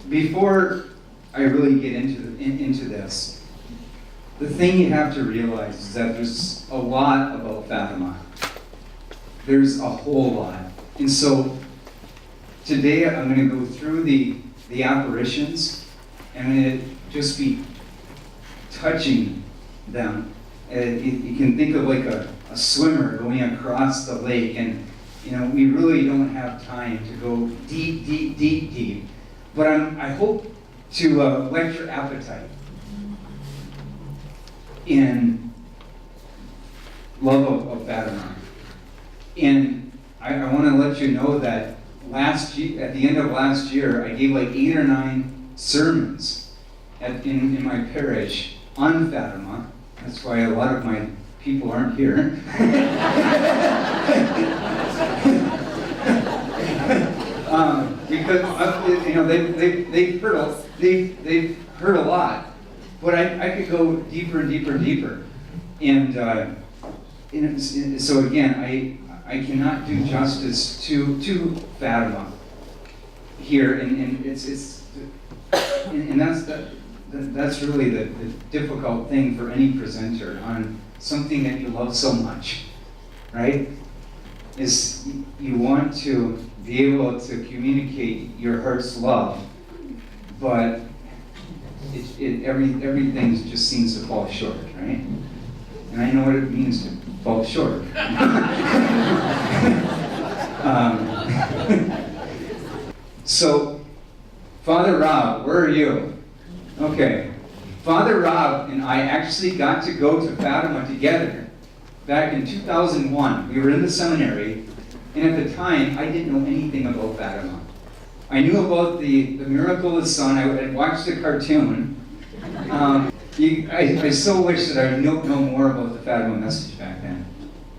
before I really get into this, the thing you have to realize is that there's a lot about Fatima. There's a whole lot. And so today I'm going to go through the apparitions, and I'm going to just be touching them. You can think of like a swimmer going across the lake, and we really don't have time to go deep. But I hope to whet your appetite in love of Fatima. And I want to let you know that at the end of last year, I gave like 8 or 9 sermons in my parish on Fatima. That's why a lot of my people aren't here. Because they've heard a lot, but I could go deeper and deeper. And so again, I cannot do justice to Fatima here, and that's really the difficult thing for any presenter on something that you love so much, right? Is you want to be able to communicate your heart's love, but everything just seems to fall short, right? And I know what it means to fall short. So, Father Rob, where are you? Okay. Father Rob and I actually got to go to Fatima together back in 2001. We were in the seminary, and at the time, I didn't know anything about Fatima. I knew about the miracle of the sun. I had watched the cartoon. I so wish that I knew more about the Fatima message back then,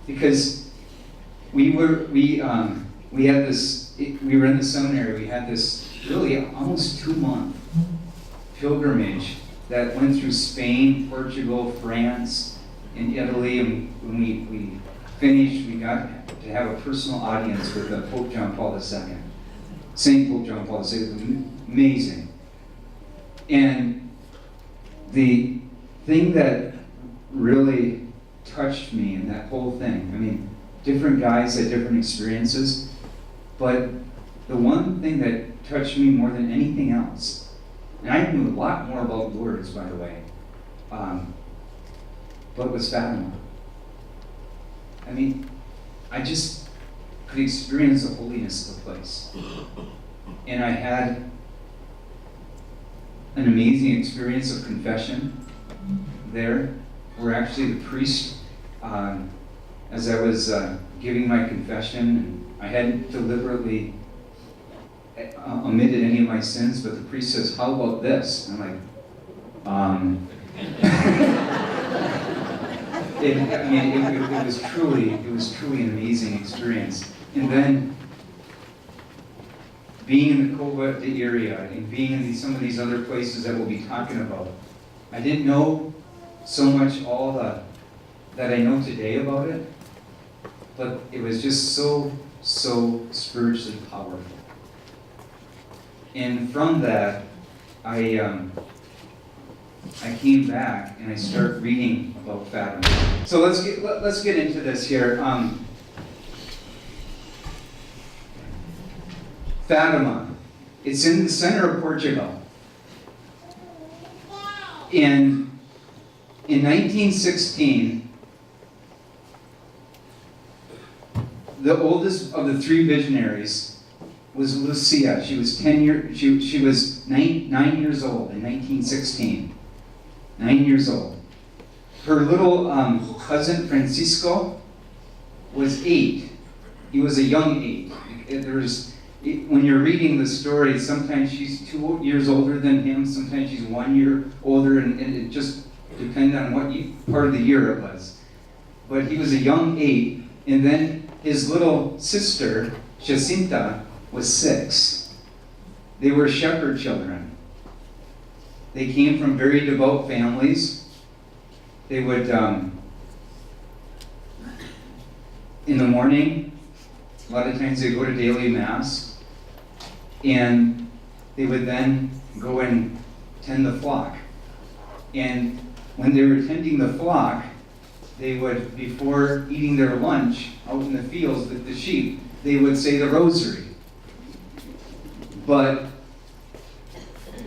because we were in the seminary. We had this really almost 2-month pilgrimage that went through Spain, Portugal, France, and Italy. And when we finished, we got to have a personal audience with Pope John Paul II, Saint Pope John Paul II. It was amazing. And the thing that really touched me in that whole thing, I mean, different guys had different experiences, but the one thing that touched me more than anything else, and I knew a lot more about words, by the way, but it was Fatima. I mean, I just could experience the holiness of the place. And I had an amazing experience of confession there, where actually the priest, as I was giving my confession, and I hadn't deliberately omitted any of my sins, but the priest says, "How about this?" And I'm like, it was truly an amazing experience. And then being in the Cova de Iria and being in some of these other places that we'll be talking about, I didn't know so much all that I know today about it, but it was just so spiritually powerful. And from that, I came back and I started reading about Fatima. So let's get into this here. Fatima, it's in the center of Portugal. And in 1916, the oldest of the 3 visionaries was Lucia. She was 9 years old in 1916. 9 years old. Her little cousin Francisco was 8. He was a young 8. When you're reading the story, sometimes she's 2 years older than him, sometimes she's 1 year older, and it just depended on what part of the year it was. But he was a young 8, and then his little sister, Jacinta, was 6. They were shepherd children. They came from very devout families. They would, in the morning, a lot of times they go to daily mass, and they would then go and tend the flock. And when they were tending the flock, they would, before eating their lunch out in the fields with the sheep, they would say the rosary. But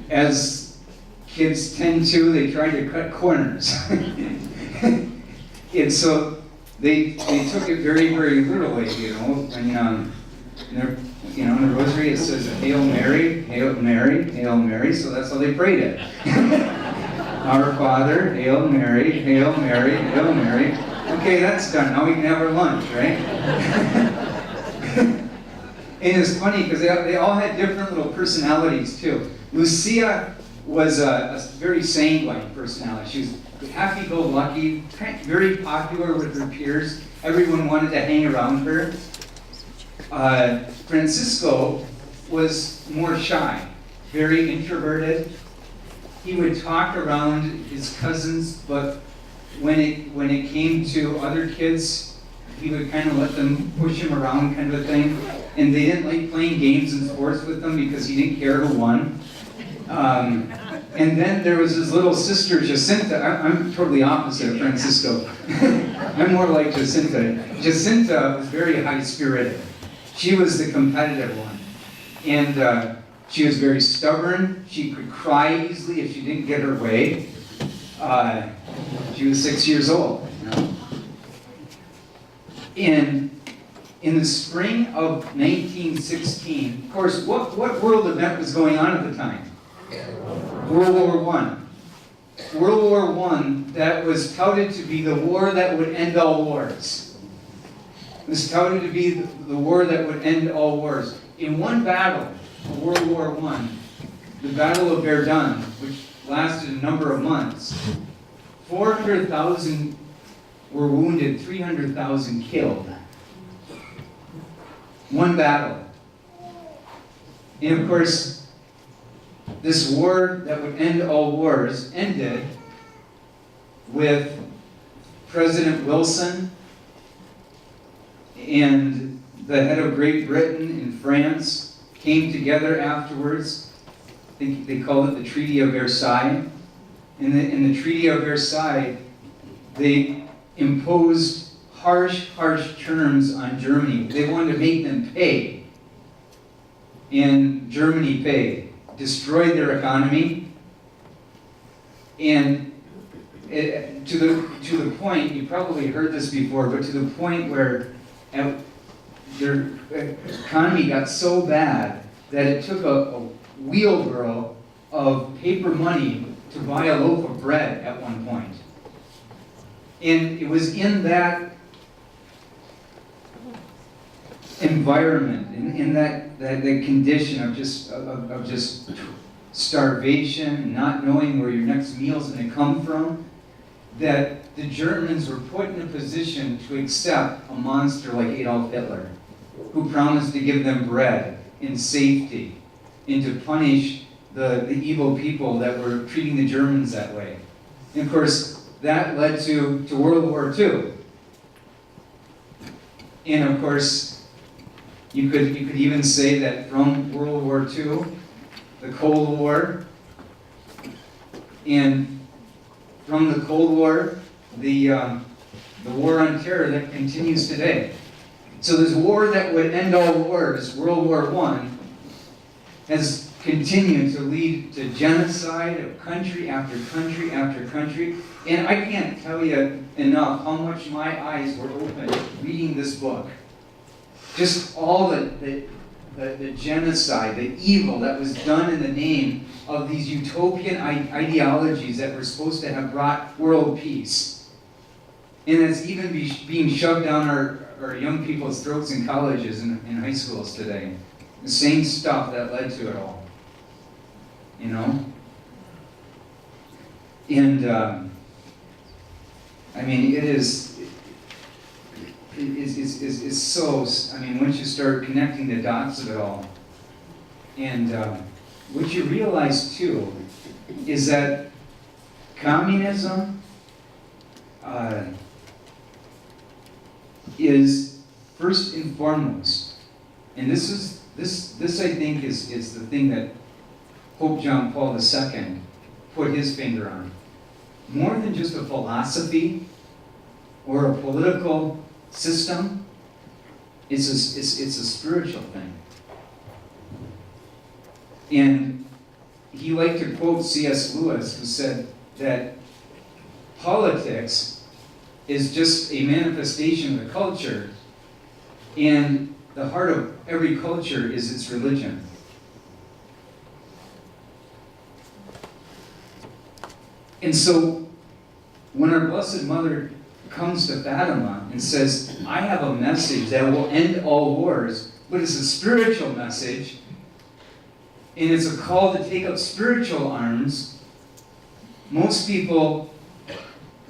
as kids tend to, they try to cut corners. And so they took it very, very literally, you know. And in the rosary it says, Hail Mary, Hail Mary, Hail Mary, so that's how they prayed it. Our Father, Hail Mary, Hail Mary, Hail Mary. Okay, that's done. Now we can have our lunch, right? And it's funny because they all had different little personalities too. Lucia was a very sanguine personality. She was happy-go-lucky, very popular with her peers. Everyone wanted to hang around her. Francisco was more shy, very introverted. He would talk around his cousins, but when it came to other kids, he would kind of let them push him around, kind of a thing. And they didn't like playing games and sports with him because he didn't care who won. And then there was his little sister, Jacinta. I'm totally opposite of Francisco. I'm more like Jacinta. Jacinta was very high-spirited. She was the competitive one. And she was very stubborn. She could cry easily if she didn't get her way. She was 6 years old. You know? In the spring of 1916, of course, what world event was going on at the time? World War I. World War I, that was touted to be the war that would end all wars. It was touted to be the war that would end all wars. In one battle, World War I, the Battle of Verdun, which lasted a number of months, 400,000 were wounded, 300,000 killed. One battle. And of course, this war that would end all wars ended with President Wilson and the head of Great Britain and France came together afterwards. I think they called it the Treaty of Versailles. In the Treaty of Versailles, they imposed harsh terms on Germany. They wanted to make them pay. And Germany paid. Destroyed their economy. And to the point, you probably heard this before, but to the point where their economy got so bad that it took a wheelbarrow of paper money to buy a loaf of bread at one point. And it was in that environment, in that condition of just starvation, not knowing where your next meal is going to come from, that the Germans were put in a position to accept a monster like Adolf Hitler, who promised to give them bread and safety, and to punish the evil people that were treating the Germans that way. And of course, that led to World War II. And of course, you could even say that from World War II, the Cold War, and from the Cold War, the war on terror that continues today. So this war that would end all wars, World War I, has continued to lead to genocide of country after country after country. And I can't tell you enough how much my eyes were open reading this book. Just all the genocide, the evil that was done in the name of these utopian ideologies that were supposed to have brought world peace. And it's even being shoved down our young people's throats in colleges and in high schools today. The same stuff that led to it all. You know? And, I mean, it's so, I mean, once you start connecting the dots of it all, and what you realize too is that communism is first and foremost, and this I think is the thing that Pope John Paul II put his finger on. More than just a philosophy or a political system, it's a spiritual thing. And he liked to quote C.S. Lewis, who said that politics is just a manifestation of the culture, and the heart of every culture is its religion. And so, when our Blessed Mother comes to Fatima and says, I have a message that will end all wars, but it's a spiritual message, and it's a call to take up spiritual arms, most people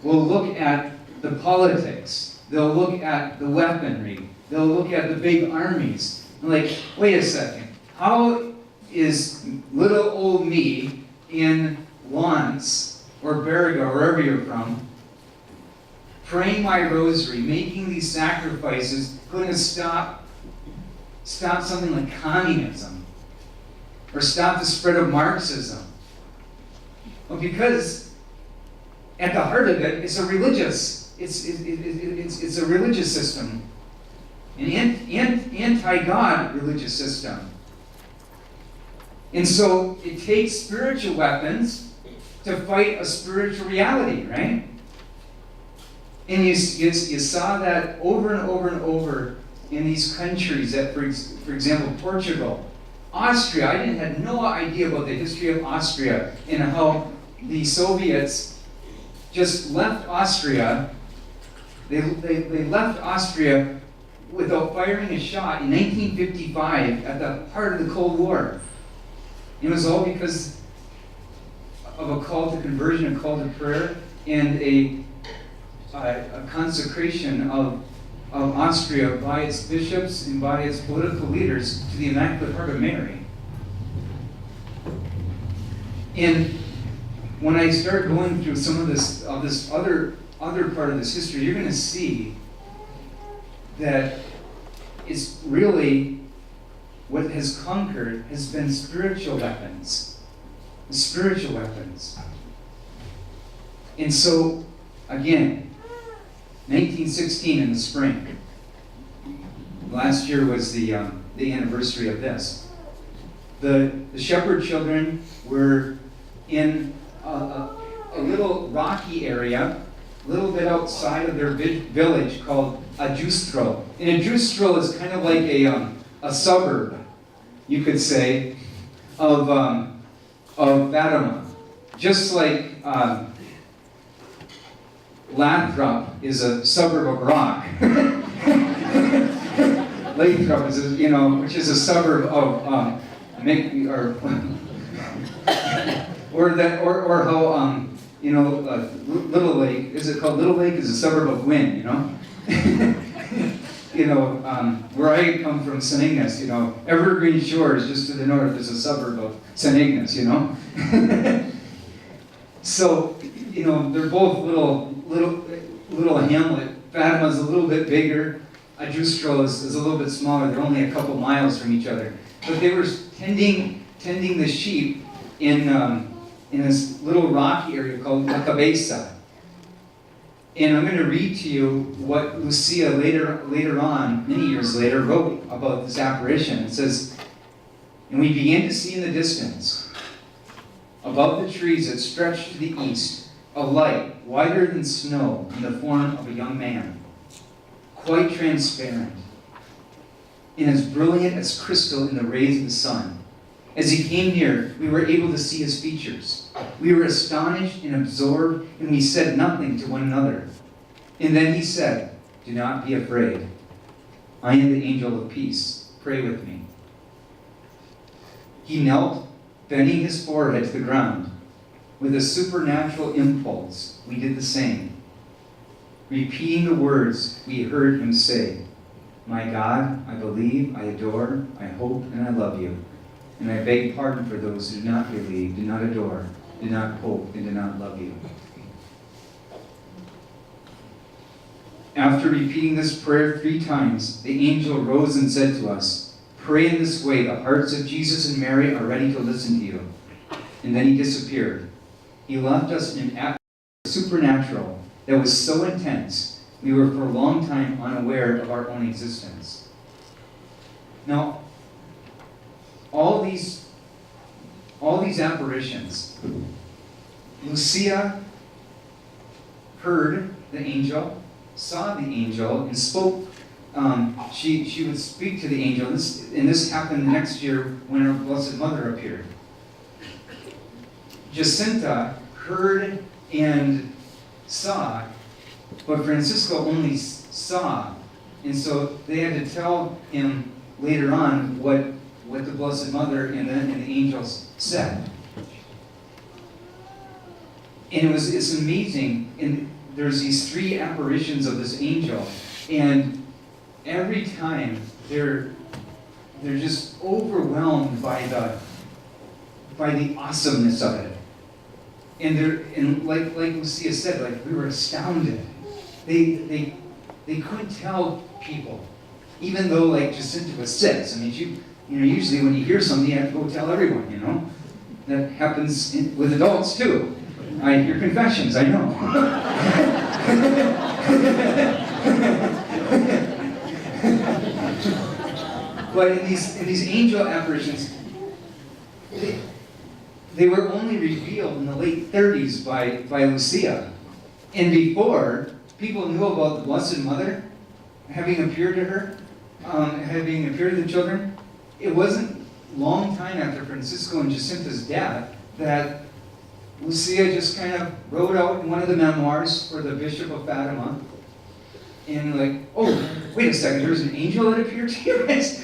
will look at the politics, they'll look at the weaponry, they'll look at the big armies, and like, wait a second, how is little old me in Lance or Berga, wherever you're from, praying my rosary, making these sacrifices, going to stop something like communism, or stop the spread of Marxism? Well, because at the heart of it, it's a religious, it's a religious system, an anti-God religious system. And so it takes spiritual weapons to fight a spiritual reality, right? And you saw that over and over and over in these countries that, for example, Portugal, Austria. I had no idea about the history of Austria and how the Soviets just left Austria. They left Austria without firing a shot in 1955 at the heart of the Cold War. It was all because of a call to conversion, a call to prayer, and a consecration of Austria by its bishops and by its political leaders to the Immaculate Heart of Mary. And when I start going through some of this other part of this history, you're going to see that it's really what has conquered has been spiritual weapons. Spiritual weapons. And so, again, 1916 in the spring. Last year was the anniversary of this. The shepherd children were in a little rocky area, a little bit outside of their village called Ajustro. And Ajustro is kind of like a suburb, you could say, of Fatima. Just like Lathrop is a suburb of Rock. Lathrop is, which is a suburb of or how Little Lake, is it called Little Lake? Is a suburb of Wynn, where I come from, St. Ignace, Evergreen Shores, just to the north, is a suburb of St. Ignace, So, they're both little hamlet. Fatima's a little bit bigger. Ajustro is a little bit smaller. They're only a couple miles from each other. But they were tending the sheep in this little rocky area called La Cabeza. And I'm going to read to you what Lucia later on, many years later, wrote about this apparition. It says, "And we began to see in the distance, above the trees that stretched to the east, a light whiter than snow in the form of a young man, quite transparent, and as brilliant as crystal in the rays of the sun. As he came near, we were able to see his features. We were astonished and absorbed, and we said nothing to one another. And then he said, 'Do not be afraid. I am the angel of peace. Pray with me.' He knelt, bending his forehead to the ground. With a supernatural impulse, we did the same, repeating the words we heard him say, 'My God, I believe, I adore, I hope, and I love you. And I beg pardon for those who do not believe, do not adore, do not hope, and do not love you.'" After repeating this prayer 3 times, the angel rose and said to us, "Pray in this way. The hearts of Jesus and Mary are ready to listen to you. and then he disappeared. He left us in an atmosphere supernatural that was so intense, we were for a long time unaware of our own existence. Now, all these apparitions, Lucia heard the angel, saw the angel, and spoke. She would speak to the angel, and this happened the next year when our Blessed Mother appeared. Jacinta heard and saw, but Francisco only saw, and so they had to tell him later on what the Blessed Mother and the angels said. And it's amazing, and there's these 3 apparitions of this angel, and every time they're just overwhelmed by the awesomeness of it. And like Lucia said, like, we were astounded. They couldn't tell people, even though like Jacinta was 6. I mean, usually when you hear something, you have to go tell everyone. That happens with adults too. I hear confessions, I know. But in these angel apparitions, they were only revealed in the late 30s by Lucia. And before, people knew about the Blessed Mother having appeared to her, having appeared to the children. It wasn't a long time after Francisco and Jacinta's death that Lucia just kind of wrote out in one of the memoirs for the Bishop of Fatima, and like, oh, wait a second, there's an angel that appeared to you guys,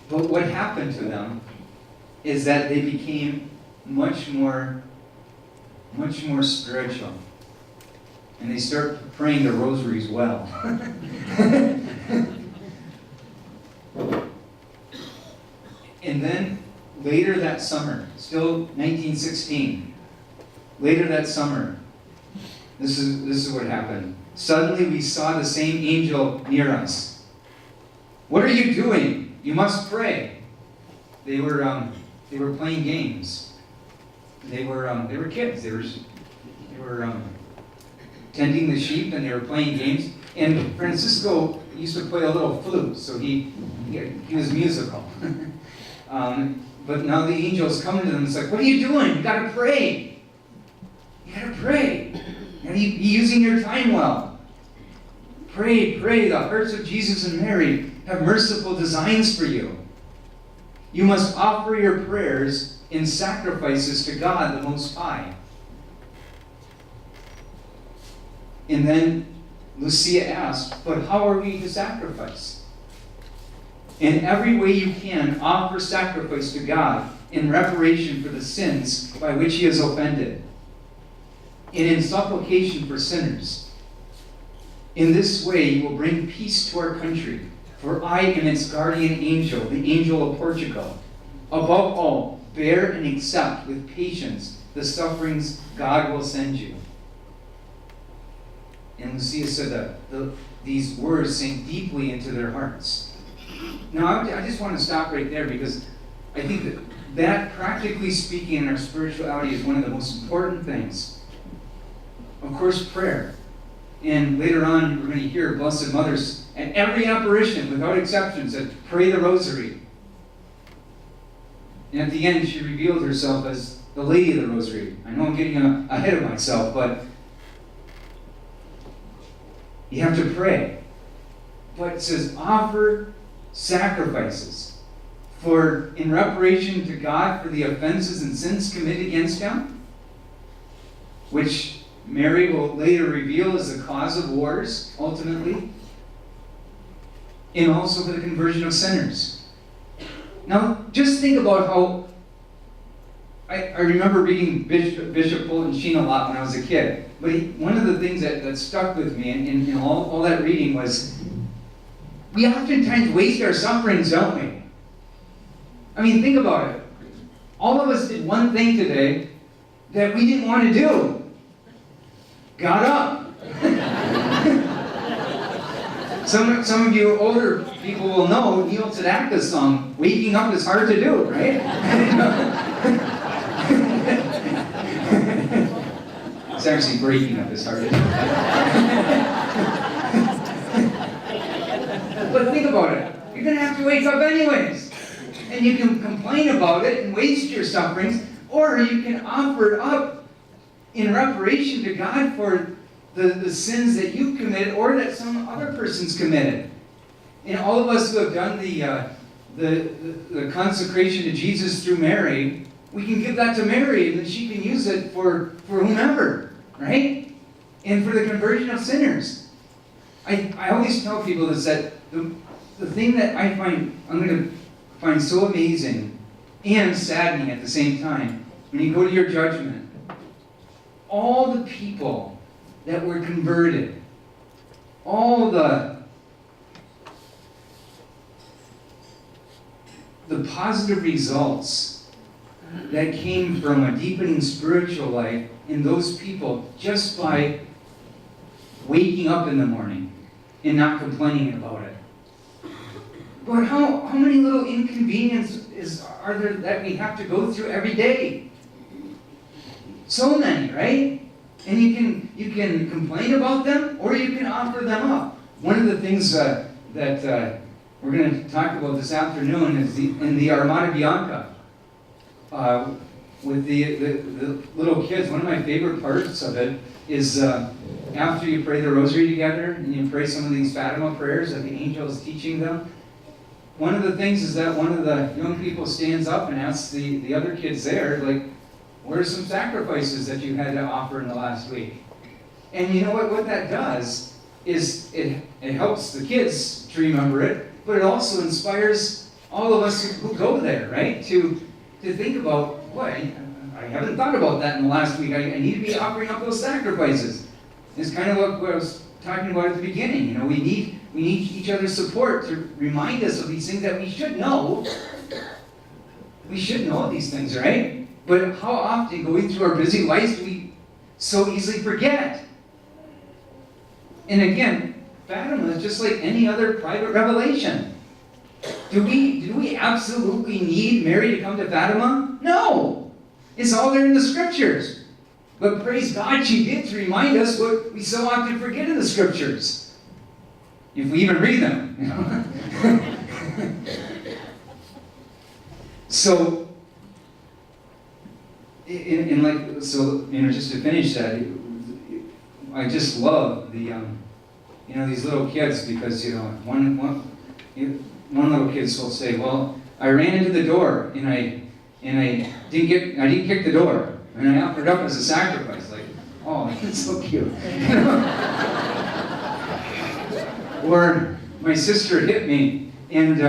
But what happened to them is that they became much more spiritual. And they start praying the rosaries well. And then later that summer, still 1916, later that summer, this is what happened. Suddenly we saw the same angel near us. What are you doing? You must pray. They were playing games. They were kids. They were tending the sheep, and they were playing games. And Francisco used to play a little flute, so he was musical. But now the angel's coming to them. It's like, what are you doing? You got to pray. You got to pray. And you using your time well. Pray, pray. The hearts of Jesus and Mary have merciful designs for you. You must offer your prayers in sacrifices to God the Most High. And then Lucia asked, but how are we to sacrifice? In every way you can, offer sacrifice to God in reparation for the sins by which He has offended, and in supplication for sinners. In this way you will bring peace to our country, for I am its guardian angel, the angel of Portugal. Above all, bear and accept with patience the sufferings God will send you. And Lucia said that these words sank deeply into their hearts. Now, I just want to stop right there, because I think that practically speaking in our spirituality is one of the most important things. Of course, prayer. And later on, we're going to hear Blessed Mothers, and every apparition, without exception, said, pray the rosary. And at the end, she revealed herself as the Lady of the Rosary. I know I'm getting ahead of myself, but you have to pray. But it says, offer sacrifices in reparation to God for the offenses and sins committed against Him, which Mary will later reveal as the cause of wars, ultimately, and also for the conversion of sinners. Now, just think about how I remember reading Bishop Fulton Sheen a lot when I was a kid. But one of the things that stuck with me in all that reading was, we oftentimes waste our sufferings, don't we? I mean, think about it. All of us did one thing today that we didn't want to do. Got up. Some of you older people will know Neil Sedaka's song, "Waking Up Is Hard to Do," right? It's actually "Breaking Up Is Hard to Do." But think about it. You're going to have to wake up anyways. And you can complain about it and waste your sufferings, or you can offer it up in reparation to God for the sins that you committed or that some other person's committed. And all of us who have done the consecration to Jesus through Mary, we can give that to Mary, and then she can use it for whomever, right? And for the conversion of sinners. I always tell people this, that the thing that I'm going to find so amazing and saddening at the same time, when you go to your judgment, all the people that were converted, all the positive results that came from a deepening spiritual life in those people just by waking up in the morning and not complaining about it. But how many little inconveniences are there that we have to go through every day? So many, right? And you can complain about them, or you can offer them up. One of the things that we're going to talk about this afternoon is in the Armada Bianca with the little kids. One of my favorite parts of it is after you pray the rosary together and you pray some of these Fatima prayers that the angel is teaching them. One of the things is that one of the young people stands up and asks the other kids there, like, what are some sacrifices that you had to offer in the last week? And you know what that does is it helps the kids to remember it, but it also inspires all of us who go there, right? To think about, boy, I haven't thought about that in the last week. I need to be offering up those sacrifices. It's kind of what I was talking about at the beginning. You know, we need each other's support to remind us of these things that we should know. We should know these things, right? But how often, going through our busy lives, do we so easily forget? And again, Fatima is just like any other private revelation. Do we absolutely need Mary to come to Fatima? No! It's all there in the Scriptures. But praise God she did, to remind us what we so often forget in the Scriptures. If we even read them, you know. So, just to finish that, I just love these little kids, because one little kid will say, well, I ran into the door and I didn't kick the door, and I offered up as a sacrifice. Like, oh, that's so cute. Or my sister hit me and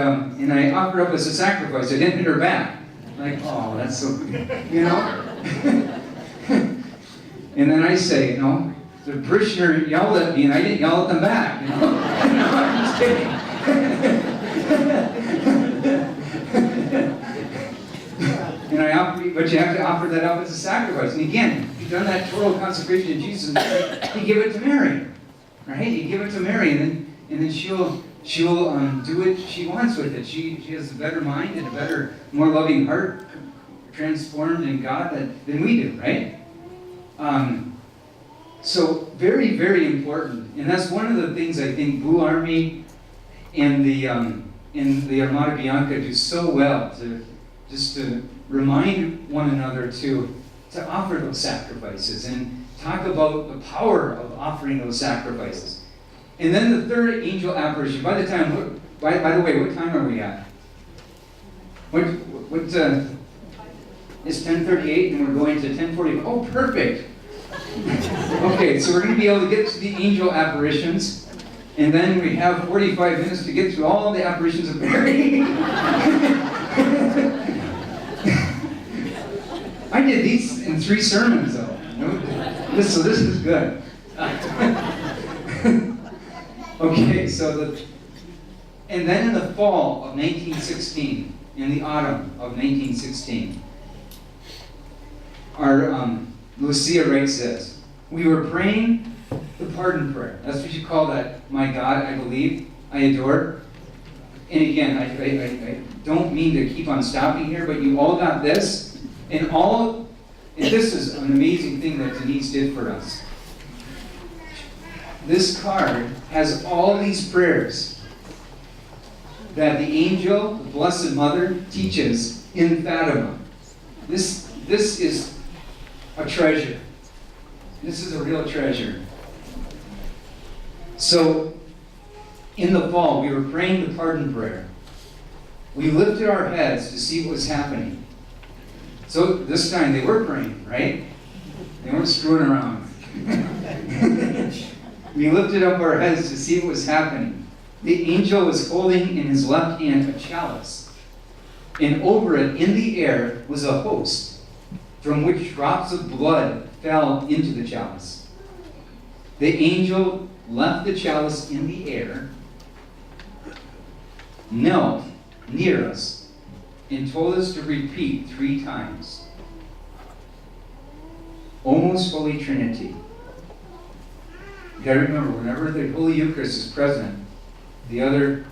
I offered up as a sacrifice. I didn't hit her back. Like, oh, that's so good, you know. And then I say, the parishioner yelled at me and I didn't yell at them back, you know. No, I'm just kidding. But you have to offer that up as a sacrifice. And again, you've done that total consecration to Jesus, you give it to Mary, right? You give it to Mary, and then she'll do what she wants with it. She has a better mind and a better, more loving heart, transformed in God than we do, right? So very, very important, and that's one of the things I think Blue Army and the Armada Bianca do so well, to remind one another to offer those sacrifices and talk about the power of offering those sacrifices. And then the third angel apparition. By the way, what time are we at? It's 10:38 and we're going to 10:40. Oh, perfect. Okay, so we're going to be able to get to the angel apparitions, and then we have 45 minutes to get through all the apparitions of Mary. I did these in 3 sermons, though. So this is good. Okay, and then in the fall of 1916, in the autumn of 1916, our Lucia writes this: we were praying the pardon prayer. That's what you call that. My God, I believe, I adore. And again, I don't mean to keep on stopping here, but you all got this. And this is an amazing thing that Denise did for us. This card has all these prayers that the angel, the Blessed Mother, teaches in Fatima. This is a treasure. This is a real treasure. So, in the fall, we were praying the pardon prayer. We lifted our heads to see what was happening. So this time they were praying, right? They weren't screwing around. We lifted up our heads to see what was happening. The angel was holding in his left hand a chalice, and over it, in the air, was a host, from which drops of blood fell into the chalice. The angel left the chalice in the air, knelt near us, and told us to repeat 3 times. O Most Holy Trinity. You gotta remember, whenever the Holy Eucharist is present, the other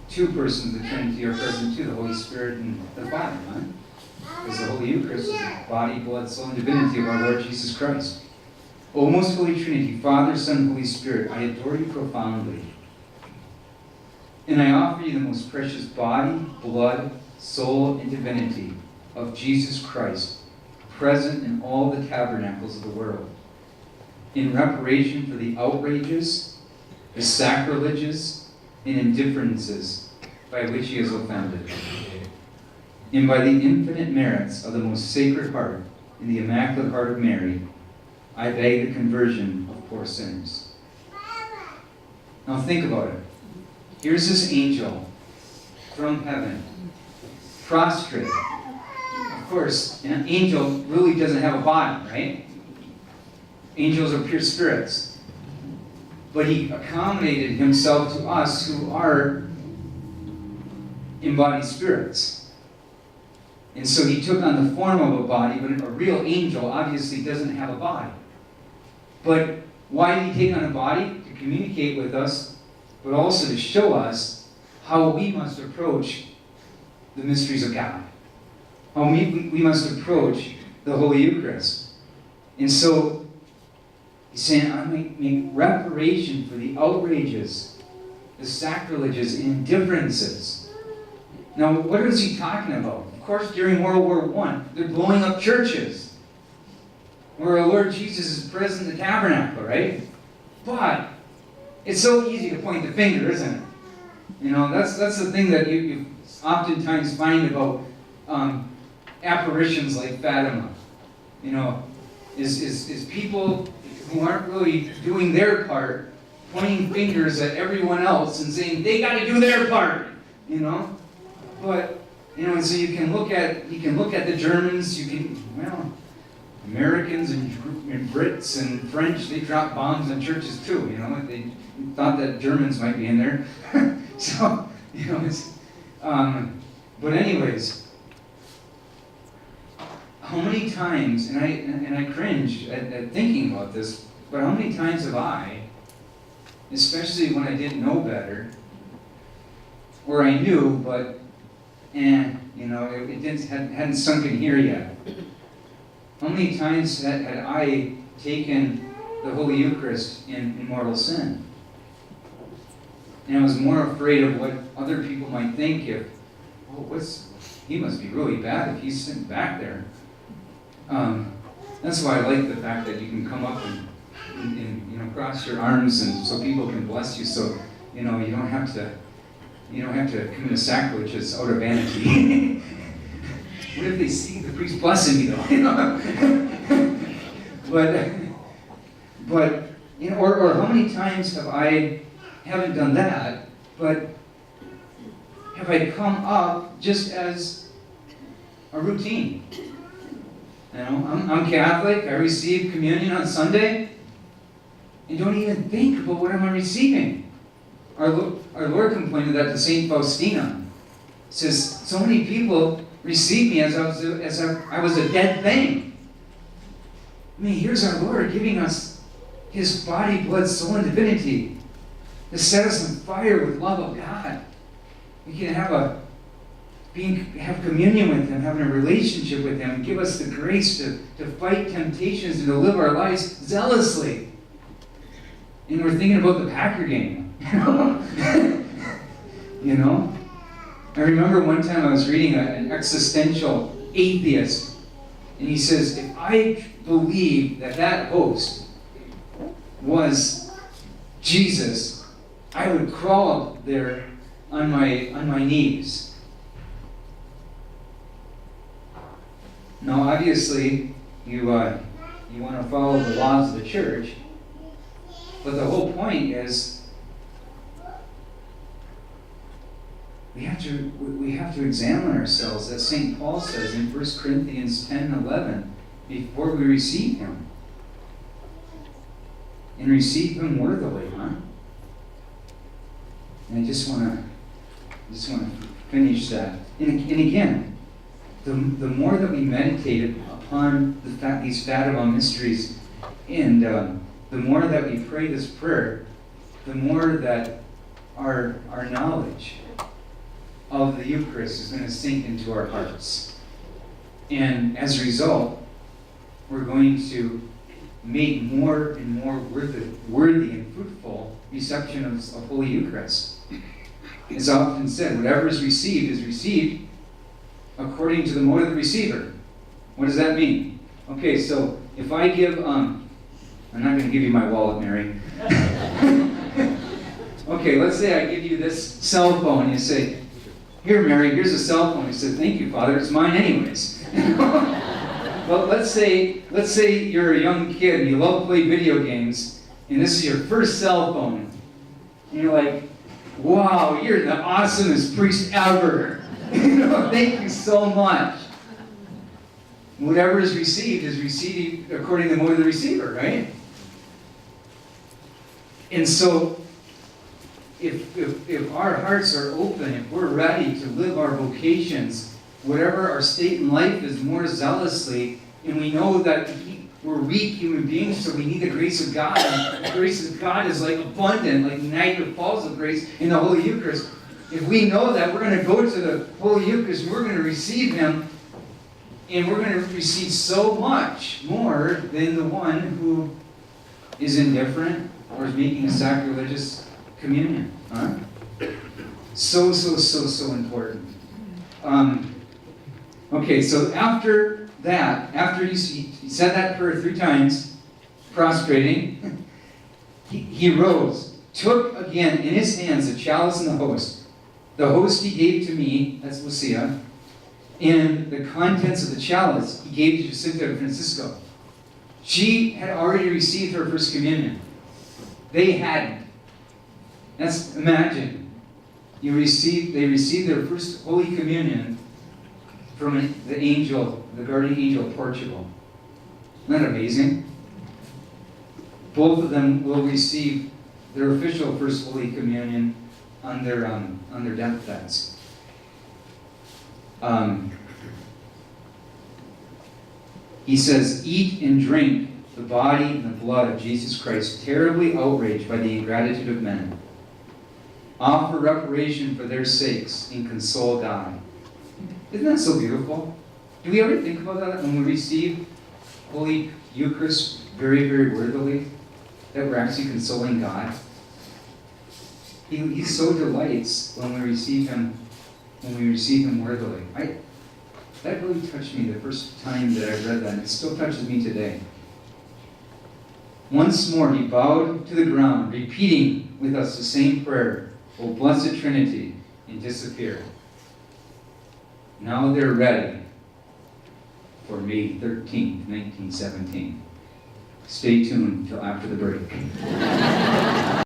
2 persons of the Trinity are present too, the Holy Spirit and the Father, huh? Because the Holy Eucharist is the body, blood, soul, and divinity of our Lord Jesus Christ. O Most Holy Trinity, Father, Son, Holy Spirit, I adore you profoundly. And I offer you the most precious body, blood, soul, and divinity of Jesus Christ, present in all the tabernacles of the world, in reparation for the outrages, the sacrileges, and indifferences by which he is offended, and by the infinite merits of the most sacred heart in the Immaculate Heart of Mary, I beg the conversion of poor sinners. Now think about it. Here's this angel from heaven, prostrate. Of course, an angel really doesn't have a body, right? Angels are pure spirits. But he accommodated himself to us who are embodied spirits. And so he took on the form of a body, but a real angel obviously doesn't have a body. But why did he take on a body? To communicate with us, but also to show us how we must approach the mysteries of God. How we must approach the Holy Eucharist. And so, he's saying, I might make reparation for the outrages, the sacrileges, and indifferences. Now, what is he talking about? Of course, during World War I, they're blowing up churches where our Lord Jesus is present in the tabernacle, right? But it's so easy to point the finger, isn't it? You know, that's the thing that you oftentimes find about apparitions like Fatima. You know, is people who aren't really doing their part pointing fingers at everyone else and saying they got to do their part. You know, but you know, and so you can look at the Germans. You can Americans and Brits and French, they drop bombs on churches too. You know, they thought that Germans might be in there. So, you know, it's, but anyways, how many times, and I cringe at thinking about this, but how many times have I, especially when I didn't know better, or I knew, but, you know, it hadn't sunk in here yet. How many times had I taken the Holy Eucharist in mortal sin? And I was more afraid of what other people might think if, he must be really bad if he's sitting back there. That's why I like the fact that you can come up and you know, cross your arms, and so people can bless you. So you know you don't have to commit a sacrilege. It's out of vanity. What if they see the priest blessing me though? You know? but you know, or how many times haven't done that, but have I come up just as a routine? You know, I'm Catholic, I receive communion on Sunday, and don't even think about what I'm receiving. Our Lord complained of that to St. Faustina. He says, so many people receive me as I was a dead thing. I mean, here's our Lord giving us His body, blood, soul, and divinity to set us on fire with love of God. We can have communion with Him, having a relationship with Him, and give us the grace to fight temptations and to live our lives zealously. And we're thinking about the Packer game. You know? I remember one time I was reading an existential atheist, and he says, if I believed that host was Jesus, I would crawl up there on my knees. Now, obviously, you want to follow the laws of the church, but the whole point is we have to examine ourselves, as St. Paul says in 1 Corinthians 10 and 11, before we receive Him. And receive Him worthily, huh? And I just want to finish that. And again, the more that we meditate upon these Fatima mysteries, and the more that we pray this prayer, the more that our knowledge of the Eucharist is going to sink into our hearts. And as a result, we're going to make more and more worthy and fruitful reception of Holy Eucharist. It's often said, whatever is received according to the mode of the receiver. What does that mean? Okay, so if I give, I'm not going to give you my wallet, Mary. Okay, let's say I give you this cell phone, and you say, here, Mary, here's a cell phone. He says, thank you, Father, it's mine anyways. Well, let's say you're a young kid and you love to play video games, and this is your first cell phone. And you're like, wow, you're the awesomest priest ever. Thank you so much. Whatever is received according to the mode of the receiver, right? And so, if our hearts are open, if we're ready to live our vocations, whatever our state in life is, more zealously, and we know that we're weak human beings, so we need the grace of God. And the grace of God is like abundant, like Niagara Falls of grace in the Holy Eucharist. If we know that, we're going to go to the Holy Eucharist, and we're going to receive Him, and we're going to receive so much more than the one who is indifferent or is making a sacrilegious communion. Huh? So important. Okay, so after that, after he said that prayer 3 times, prostrating, he rose, took again in his hands the chalice and the host. The host he gave to me, that's Lucia, and the contents of the chalice he gave to Jacinta and Francisco. She had already received her first communion. They hadn't. Imagine. They received their first Holy Communion from the guardian angel of Portugal. Isn't that amazing? Both of them will receive their official first Holy Communion on their deathbeds. He says, eat and drink the body and the blood of Jesus Christ, terribly outraged by the ingratitude of men. Offer reparation for their sakes and console God. Isn't that so beautiful? Do we ever think about that when we receive Holy Eucharist very, very worthily? That we're actually consoling God? He so delights when we receive Him worthily. That really touched me the first time that I read that, and it still touches me today. Once more he bowed to the ground, repeating with us the same prayer, O Blessed Trinity, and disappeared. Now they're ready for May 13th, 1917. Stay tuned till after the break.